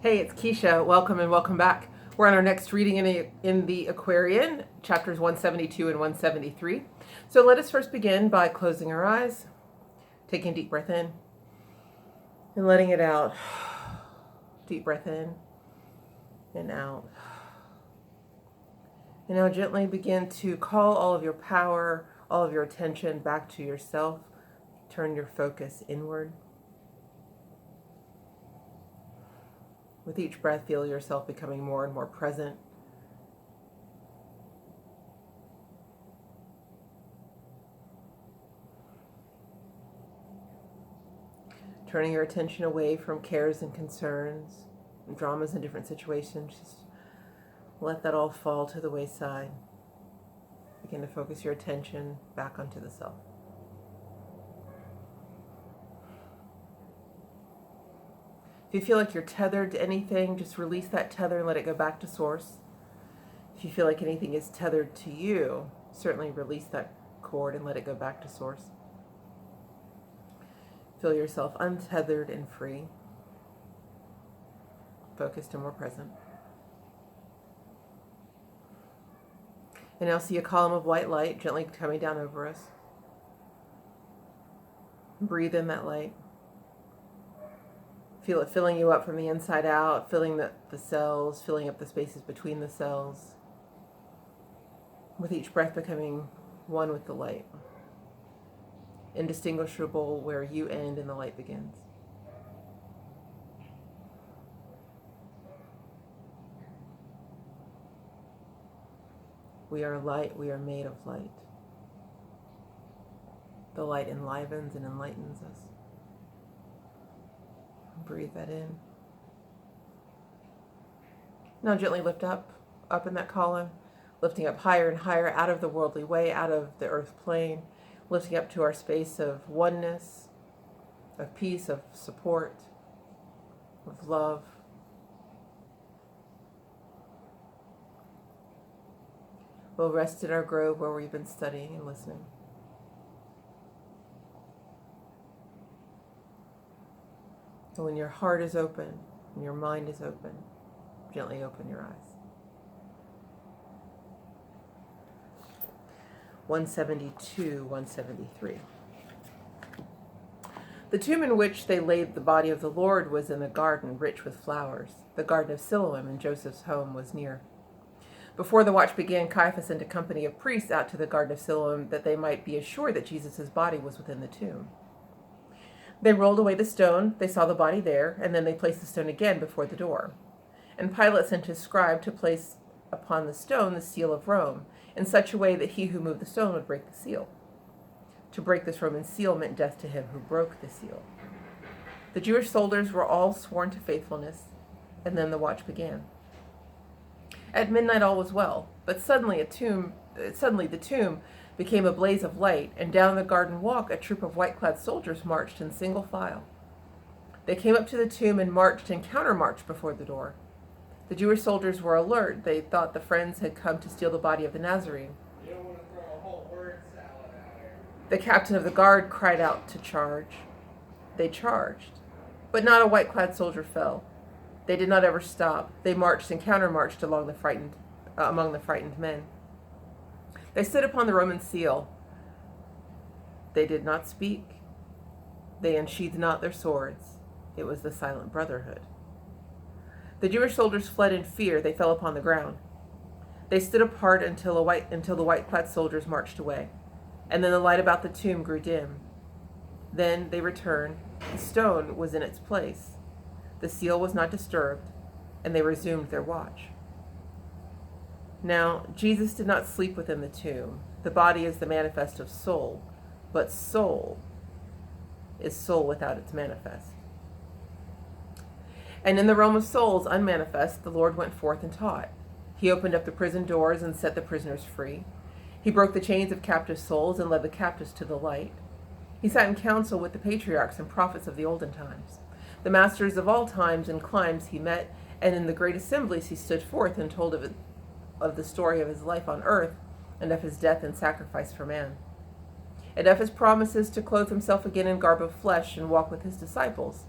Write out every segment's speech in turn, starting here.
Hey, it's Keisha. Welcome and welcome back. We're on our next reading in the Aquarian, chapters 172 and 173. So let us first begin by closing our eyes, taking a deep breath in, and letting it out. Deep breath in and out. And now gently begin to call all of your power, all of your attention back to yourself. Turn your focus inward. With each breath, feel yourself becoming more and more present. Turning your attention away from cares and concerns, and dramas in different situations. Just let that all fall to the wayside. Begin to focus your attention back onto the self. If you feel like you're tethered to anything, just release that tether and let it go back to source. If you feel like anything is tethered to you, certainly release that cord and let it go back to source. Feel yourself untethered and free, focused and more present. And now see a column of white light gently coming down over us. Breathe in that light. Feel it filling you up from the inside out, filling the cells, filling up the spaces between the cells. With each breath becoming one with the light. Indistinguishable where you end and the light begins. We are light, we are made of light. The light enlivens and enlightens us. Breathe that in. Now gently lift up in that column, lifting up higher and higher out of the worldly way, out of the earth plane, lifting up to our space of oneness, of peace, of support, of love. We'll rest in our grove where we've been studying and listening. So when your heart is open and your mind is open, gently open your eyes. 172, 173. The tomb in which they laid the body of the Lord was in a garden rich with flowers. The garden of Siloam in Joseph's home was near. Before the watch began, Caiaphas sent a company of priests out to the garden of Siloam that they might be assured that Jesus' body was within the tomb. They rolled away the stone, they saw the body there, and then they placed the stone again before the door. And Pilate sent his scribe to place upon the stone the seal of Rome, in such a way that he who moved the stone would break the seal. To break this Roman seal meant death to him who broke the seal. The Jewish soldiers were all sworn to faithfulness, and then the watch began. At midnight all was well, but suddenly the tomb became a blaze of light, and down the garden walk a troop of white-clad soldiers marched in single file. They came up to the tomb and marched and countermarched before the door. The Jewish soldiers were alert. They thought the friends had come to steal the body of the Nazarene. You don't want to throw a whole word salad out here. The captain of the guard cried out to charge. They charged, but not a white-clad soldier fell. They did not ever stop. They marched and countermarched among the frightened men. They stood upon the Roman seal. They did not speak. They unsheathed not their swords. It was the Silent Brotherhood. The Jewish soldiers fled in fear. They fell upon the ground. They stood apart until the white-clad soldiers marched away, and then the light about the tomb grew dim. Then they returned. The stone was in its place. The seal was not disturbed, and they resumed their watch. Now, Jesus did not sleep within the tomb. The body is the manifest of soul, but soul is soul without its manifest. And in the realm of souls unmanifest, the Lord went forth and taught. He opened up the prison doors and set the prisoners free. He broke the chains of captive souls and led the captives to the light. He sat in council with the patriarchs and prophets of the olden times. The masters of all times and climes he met, and in the great assemblies he stood forth and told of the story of his life on earth and of his death and sacrifice for man. and of his promises to clothe himself again in garb of flesh and walk with his disciples,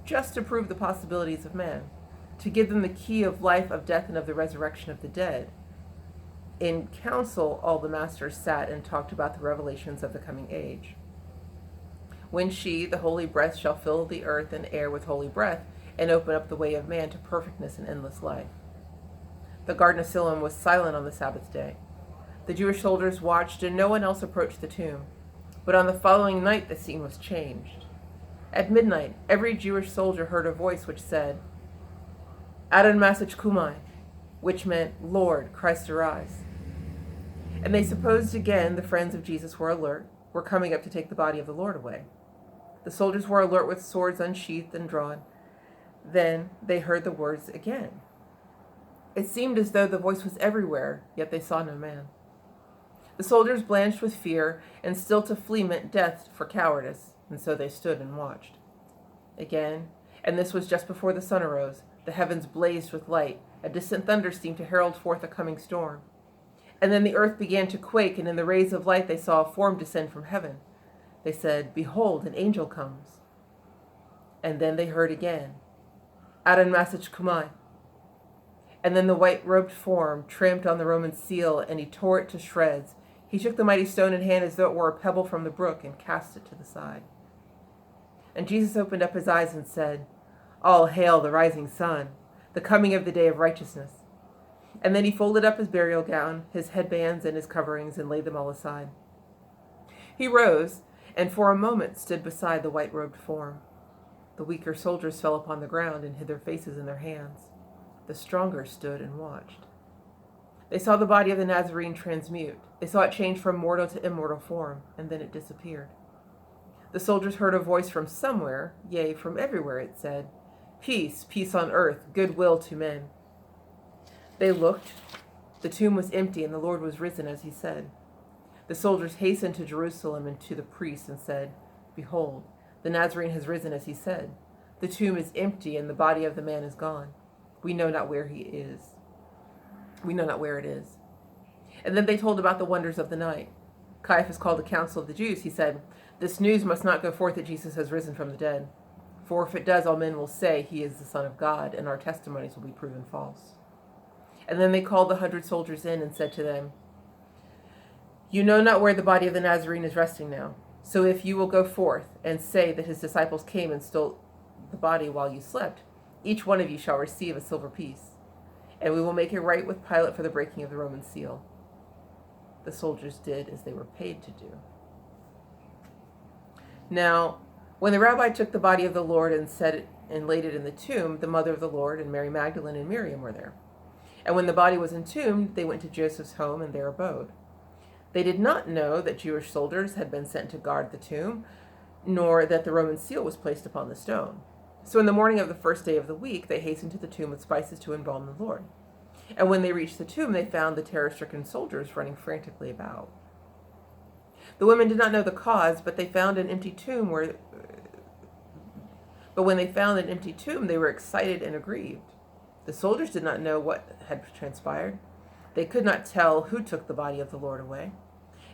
just to prove the possibilities of man, to give them the key of life, of death, and of the resurrection of the dead. In council, all the masters sat and talked about the revelations of the coming age. When she, the holy breath, shall fill the earth and air with holy breath, and open up the way of man to perfectness and endless life. The garden of Siloam was silent on the Sabbath day. The Jewish soldiers watched, and no one else approached the tomb. But on the following night, the scene was changed. At midnight, every Jewish soldier heard a voice which said, ADON, MASHICH, CUMI, which meant, Lord, Christ arise. And they supposed again the friends of Jesus were alert, were coming up to take the body of the Lord away. The soldiers were alert with swords unsheathed and drawn. Then they heard the words again. It seemed as though the voice was everywhere, yet they saw no man. The soldiers blanched with fear, and still to flee meant death for cowardice, and so they stood and watched. Again, and this was just before the sun arose, the heavens blazed with light. A distant thunder seemed to herald forth a coming storm. And then the earth began to quake, and in the rays of light they saw a form descend from heaven. They said, Behold, an angel comes. And then they heard again, ADON, MASHICH, CUMI. And then the white-robed form tramped on the Roman seal, and he tore it to shreds. He took the mighty stone in hand as though it were a pebble from the brook, and cast it to the side. And Jesus opened up his eyes and said, All hail the rising sun, the coming of the day of righteousness. And then he folded up his burial gown, his headbands, and his coverings, and laid them all aside. He rose, and for a moment stood beside the white-robed form. The weaker soldiers fell upon the ground and hid their faces in their hands. The stronger stood and watched. They saw the body of the Nazarene transmute. They saw it change from mortal to immortal form, and then it disappeared. The soldiers heard a voice from somewhere, yea, from everywhere, it said, Peace, peace on earth, goodwill to men. They looked. The tomb was empty, and the Lord was risen, as he said. The soldiers hastened to Jerusalem and to the priests and said, Behold, the Nazarene has risen, as he said. The tomb is empty, and the body of the man is gone. We know not where he is. We know not where it is. And then they told about the wonders of the night. Caiaphas called a council of the Jews. He said, This news must not go forth that Jesus has risen from the dead. For if it does, all men will say he is the Son of God, and our testimonies will be proven false. And then they called the 100 soldiers in and said to them, You know not where the body of the Nazarene is resting now. So if you will go forth and say that his disciples came and stole the body while you slept, each one of you shall receive a silver piece, and we will make it right with Pilate for the breaking of the Roman seal. The soldiers did as they were paid to do. Now, when the rabbi took the body of the Lord and set it and laid it in the tomb, the mother of the Lord and Mary Magdalene and Miriam were there. And when the body was entombed, they went to Joseph's home and there abode. They did not know that Jewish soldiers had been sent to guard the tomb, nor that the Roman seal was placed upon the stone. So in the morning of the first day of the week, they hastened to the tomb with spices to embalm the Lord. And when they reached the tomb, they found the terror-stricken soldiers running frantically about. The women did not know the cause, but when they found an empty tomb, they were excited and aggrieved. The soldiers did not know what had transpired. They could not tell who took the body of the Lord away.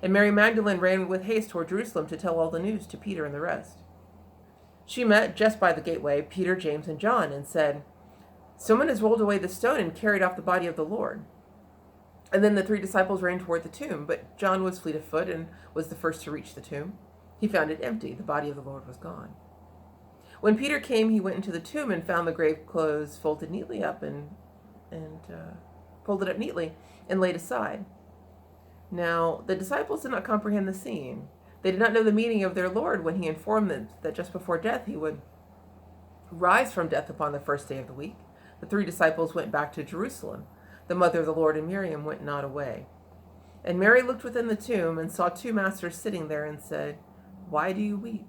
And Mary Magdalene ran with haste toward Jerusalem to tell all the news to Peter and the rest. She met, just by the gateway, Peter, James, and John, and said, Someone has rolled away the stone and carried off the body of the Lord. And then the 3 disciples ran toward the tomb, but John was fleet of foot and was the first to reach the tomb. He found it empty. The body of the Lord was gone. When Peter came, he went into the tomb and found the grave clothes folded neatly up and laid aside. Now, the disciples did not comprehend the scene. They did not know the meaning of their Lord when he informed them that just before death he would rise from death upon the first day of the week. The 3 disciples went back to Jerusalem. The mother of the Lord and Miriam went not away. And Mary looked within the tomb and saw 2 masters sitting there and said, Why do you weep?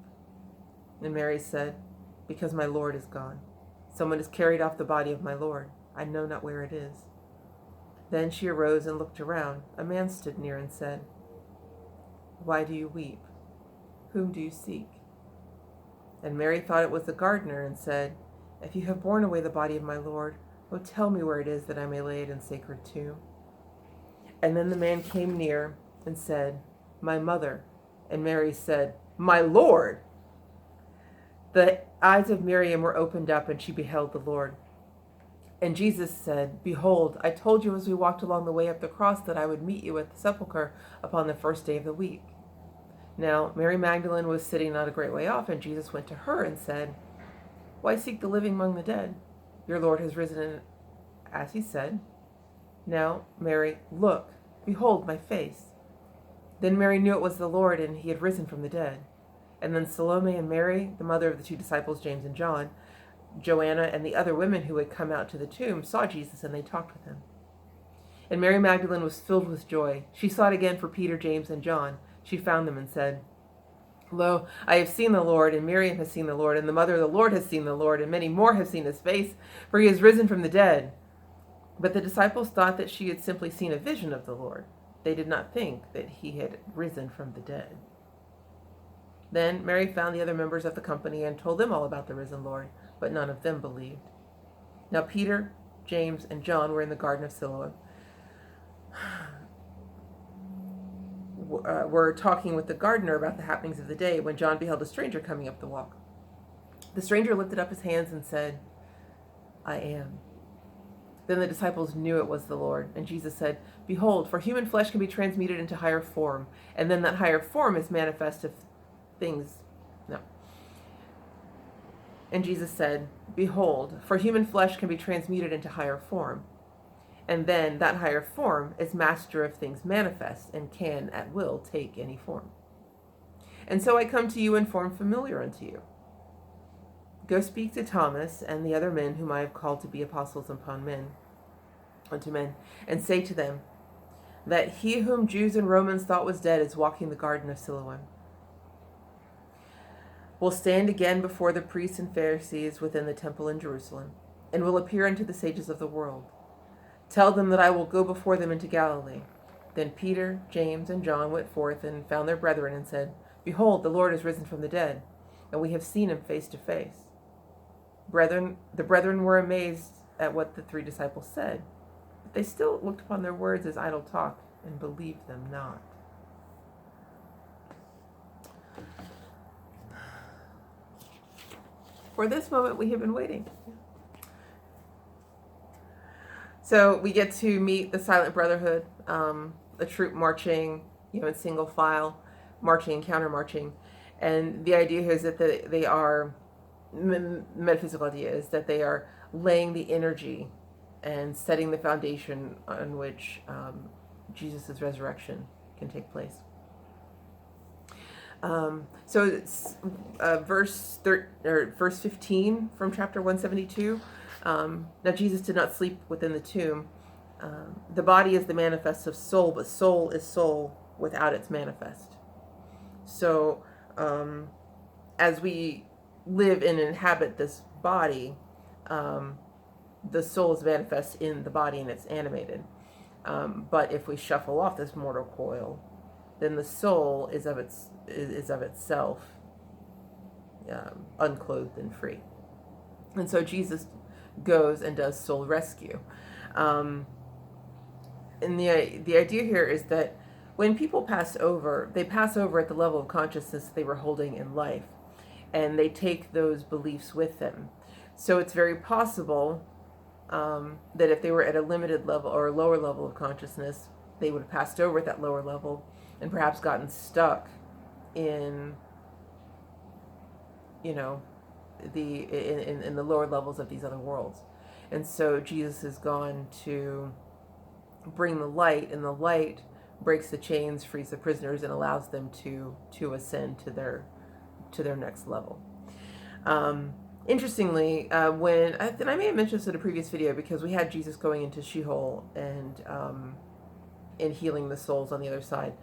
And Mary said, Because my Lord is gone. Someone has carried off the body of my Lord. I know not where it is. Then she arose and looked around. A man stood near and said, Why do you weep? Whom do you seek? And Mary thought it was the gardener and said, If you have borne away the body of my Lord, oh, tell me where it is that I may lay it in sacred tomb. And then the man came near and said, My mother. And Mary said, My Lord. The eyes of Miriam were opened up and she beheld the Lord. And Jesus said, "Behold, I told you as we walked along the way up the cross that I would meet you at the sepulchre upon the first day of the week." Now Mary Magdalene was sitting not a great way off, and Jesus went to her and said, "Why seek the living among the dead? Your Lord has risen as he said. Now, Mary, look, behold my face." Then Mary knew it was the Lord, and he had risen from the dead. And then Salome and Mary, the mother of the two disciples, James and John, Joanna, and the other women who had come out to the tomb saw Jesus, and they talked with him. And Mary Magdalene was filled with joy. She sought again for Peter, James, and John. She found them and said, "Lo, I have seen the Lord, and Miriam has seen the Lord, and the mother of the Lord has seen the Lord, and many more have seen his face, for he has risen from the dead." But the disciples thought that she had simply seen a vision of the Lord. They did not think that he had risen from the dead. Then Mary found the other members of the company and told them all about the risen Lord, but none of them believed. Now Peter, James, and John were in the garden of Siloam, were talking with the gardener about the happenings of the day when John beheld a stranger coming up the walk. The stranger lifted up his hands and said, "I am." Then the disciples knew it was the Lord, and Jesus said, "Behold, for human flesh can be transmuted into higher form, and then that higher form is manifest of things." No. And Jesus said, "Behold, for human flesh can be transmuted into higher form, and then that higher form is master of things manifest, and can at will take any form. And so I come to you in form familiar unto you. Go speak to Thomas and the other men whom I have called to be apostles unto men, and say to them that he whom Jews and Romans thought was dead is walking the garden of Siloam. Will stand again before the priests and Pharisees within the temple in Jerusalem, and will appear unto the sages of the world. Tell them that I will go before them into Galilee." Then Peter, James, and John went forth and found their brethren and said, "Behold, the Lord is risen from the dead, and we have seen him face to face." The brethren were amazed at what the three disciples said, but they still looked upon their words as idle talk and believed them not. For this moment we have been waiting. So we get to meet the Silent Brotherhood, a troop marching, in single file, marching and counter marching. And the idea here is that they are, metaphysical idea is that they are laying the energy and setting the foundation on which Jesus' resurrection can take place. So it's verse 15 from chapter 172. Now Jesus did not sleep within the tomb. The body is the manifest of soul, but soul is soul without its manifest. So as we live and inhabit this body, the soul is manifest in the body and it's animated. But if we shuffle off this mortal coil, then the soul is of itself unclothed and free. And so Jesus goes and does soul rescue. And the idea here is that when people pass over, they pass over at the level of consciousness they were holding in life, and they take those beliefs with them. So it's very possible that if they were at a limited level or a lower level of consciousness, they would have passed over at that lower level and perhaps gotten stuck in, in the lower levels of these other worlds. And so Jesus has gone to bring the light, and the light breaks the chains, frees the prisoners, and allows them to ascend to their next level. Interestingly, I may have mentioned this in a previous video, because we had Jesus going into Sheol and healing the souls on the other side.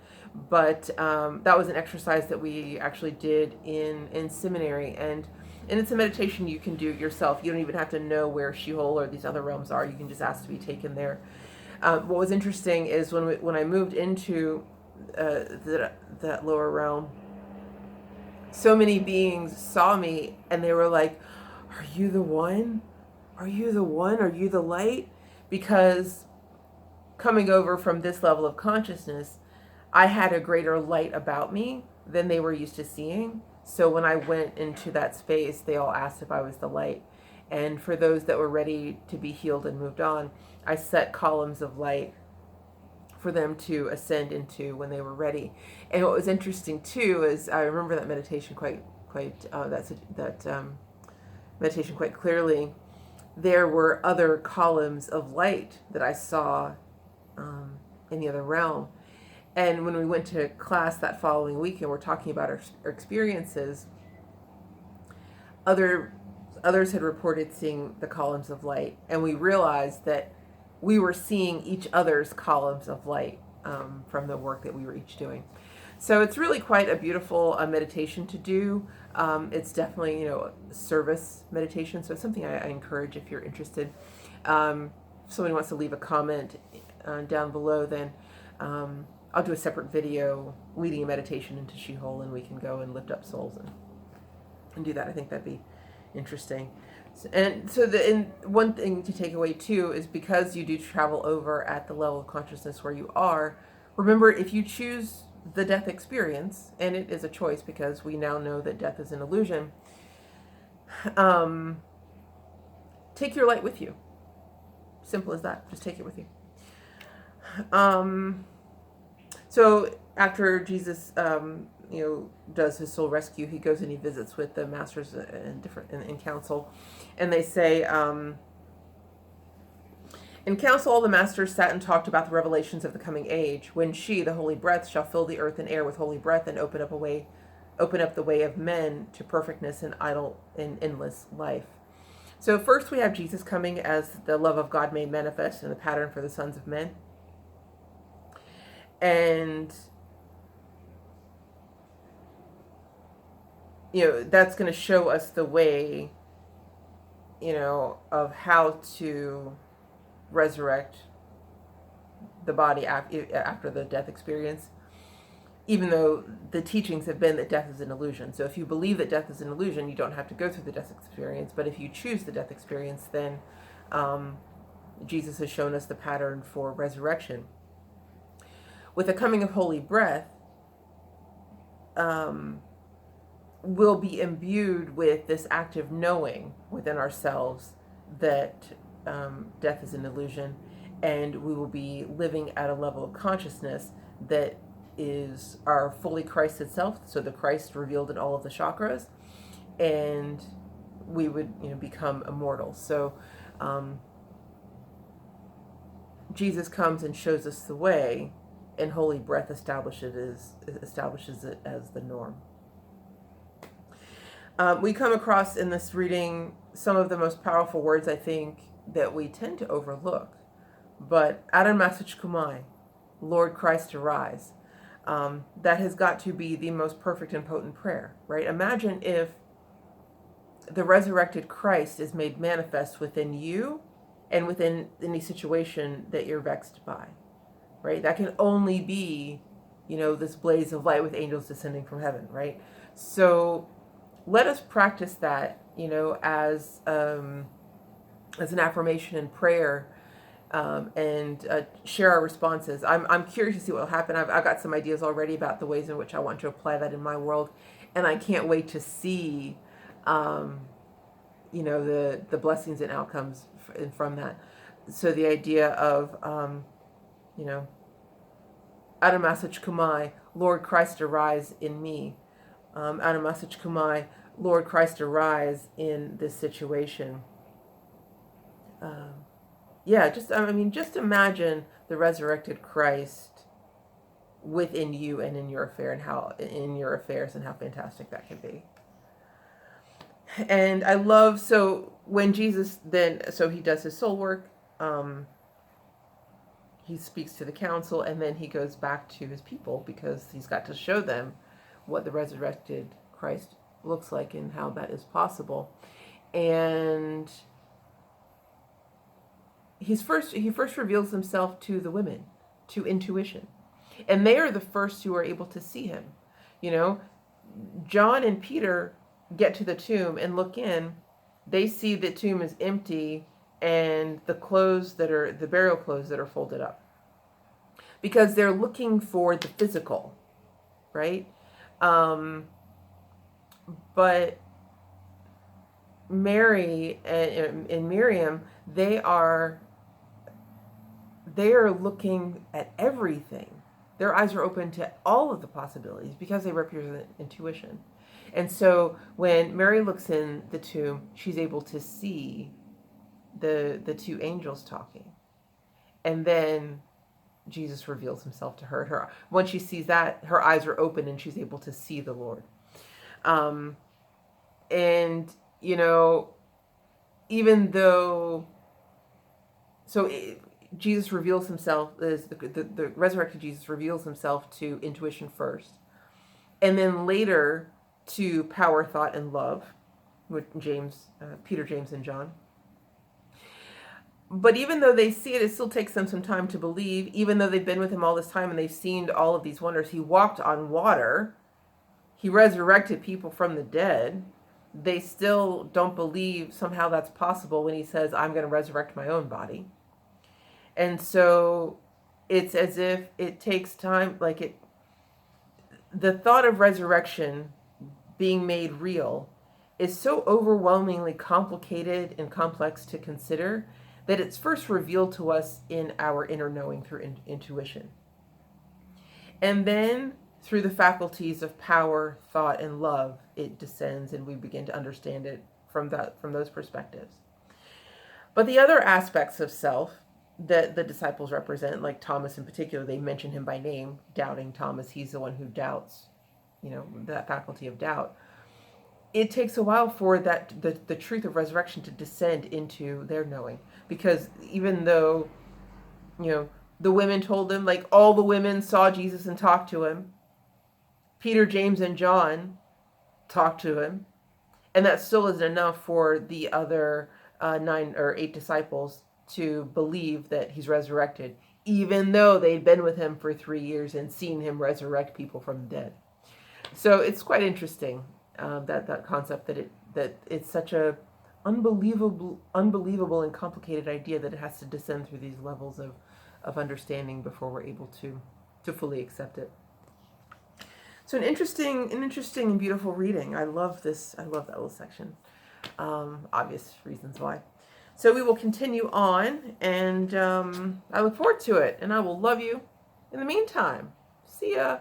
But that was an exercise that we actually did in seminary, and it's a meditation you can do yourself. You don't even have to know where Sheol or these other realms are. You can just ask to be taken there. What was interesting is when I moved into that lower realm, so many beings saw me and they were like, "Are you the one? Are you the one? Are you the light?" Because coming over from this level of consciousness, I had a greater light about me than they were used to seeing. So when I went into that space, they all asked if I was the light. And for those that were ready to be healed and moved on, I set columns of light for them to ascend into when they were ready. And what was interesting too is I remember that meditation meditation quite clearly. There were other columns of light that I saw in the other realm. And when we went to class that following week and we're talking about our experiences, others had reported seeing the columns of light, and we realized that we were seeing each other's columns of light from the work that we were each doing. So it's really quite a beautiful meditation to do. It's definitely, service meditation. So it's something I encourage if you're interested. If somebody wants to leave a comment down below, then I'll do a separate video leading a meditation into Sheol, and we can go and lift up souls and do that. I think that'd be interesting. And so one thing to take away too is, because you do travel over at the level of consciousness where you are, remember, if you choose the death experience, and it is a choice because we now know that death is an illusion, take your light with you. Simple as that. Just take it with you. So after Jesus does his soul rescue, he goes and he visits with the masters in council, and they say, in council all the masters sat and talked about the revelations of the coming age, when she, the holy breath, shall fill the earth and air with holy breath, and open up the way of men to perfectness and idle and endless life. So first we have Jesus coming as the love of God made manifest in the pattern for the sons of men. And that's going to show us the way, of how to resurrect the body after the death experience, even though the teachings have been that death is an illusion. So if you believe that death is an illusion, you don't have to go through the death experience. But if you choose the death experience, then Jesus has shown us the pattern for resurrection. With the coming of holy breath, we'll be imbued with this active knowing within ourselves that death is an illusion, and we will be living at a level of consciousness that is our fully Christ itself, so the Christ revealed in all of the chakras, and we would become immortal. So Jesus comes and shows us the way, and holy breath establishes it as the norm. We come across in this reading some of the most powerful words, I think, that we tend to overlook. But ADON, MASHICH, CUMI, Lord Christ arise. That has got to be the most perfect and potent prayer, right? Imagine if the resurrected Christ is made manifest within you and within any situation that you're vexed by, right? That can only be, this blaze of light with angels descending from heaven, right? So let us practice that, as an affirmation and prayer, and share our responses. I'm curious to see what will happen. I've got some ideas already about the ways in which I want to apply that in my world, and I can't wait to see, the blessings and outcomes from that. So the idea of, ADON, MASHICH, CUMI, Lord Christ arise in me. ADON, MASHICH, CUMI, Lord Christ arise in this situation. Just imagine the resurrected Christ within you and in your affairs, and how fantastic that can be. And I love, so when Jesus he does his soul work, he speaks to the council, and then he goes back to his people, because he's got to show them what the resurrected Christ looks like and how that is possible. And he first reveals himself to the women, to intuition. And they are the first who are able to see him. John and Peter get to the tomb and look in. They see the tomb is empty, and the burial clothes that are folded up. Because they're looking for the physical, right? But Mary and Miriam, they are looking at everything. Their eyes are open to all of the possibilities because they represent intuition. And so when Mary looks in the tomb, she's able to see the two angels talking. And then Jesus reveals himself to her. Once she sees that, her eyes are open and she's able to see the Lord. And, you know, even though, Jesus reveals himself, the resurrected Jesus reveals himself to intuition first. And then later to power, thought, and love with Peter, James, and John. But even though they see it, it still takes them some time to believe, even though they've been with him all this time and they've seen all of these wonders. He walked on water. He resurrected people from the dead. They still don't believe somehow that's possible when he says, I'm going to resurrect my own body. And so it's as if it takes time, the thought of resurrection being made real is so overwhelmingly complicated and complex to consider that it's first revealed to us in our inner knowing through intuition. And then through the faculties of power, thought, and love, it descends and we begin to understand it from those perspectives. But the other aspects of self that the disciples represent, like Thomas in particular, they mention him by name, doubting Thomas. He's the one who doubts, that faculty of doubt. It takes a while for that the truth of resurrection to descend into their knowing, because even though, the women told them, like all the women saw Jesus and talked to him, Peter, James, and John talked to him, and that still isn't enough for the other 9 or 8 disciples to believe that he's resurrected, even though they'd been with him for 3 years and seen him resurrect people from the dead. So it's quite interesting, that concept that it's such a unbelievable and complicated idea that it has to descend through these levels of understanding before we're able to fully accept it. So an interesting and beautiful reading. I love that little section. Obvious reasons why. So we will continue on, and I look forward to it, and I will love you in the meantime. See ya.